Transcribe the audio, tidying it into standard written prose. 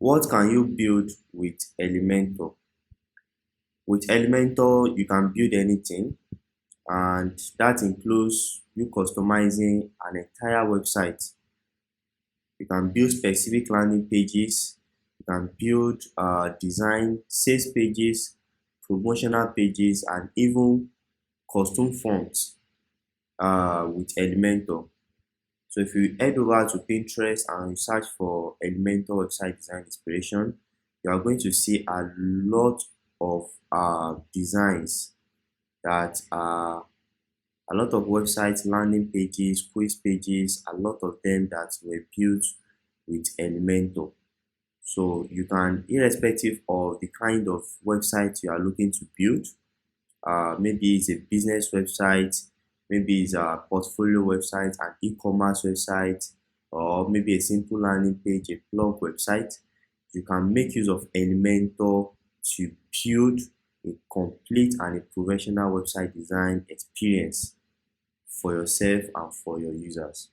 What can you build with Elementor? With Elementor, you can build anything, and that includes you customizing an entire website. You can build specific landing pages, you can build design sales pages, promotional pages, and even custom fonts with Elementor. So if you head over to Pinterest and you search for Elementor website design inspiration, you are going to see a lot of designs that are a lot of websites, landing pages, quiz pages, a lot of them that were built with Elementor. So you can, irrespective of the kind of website you are looking to build, maybe it's a business website, maybe it's a portfolio website, an e-commerce website, or maybe a simple landing page, a blog website. You can make use of Elementor to build a complete and a professional website design experience for yourself and for your users.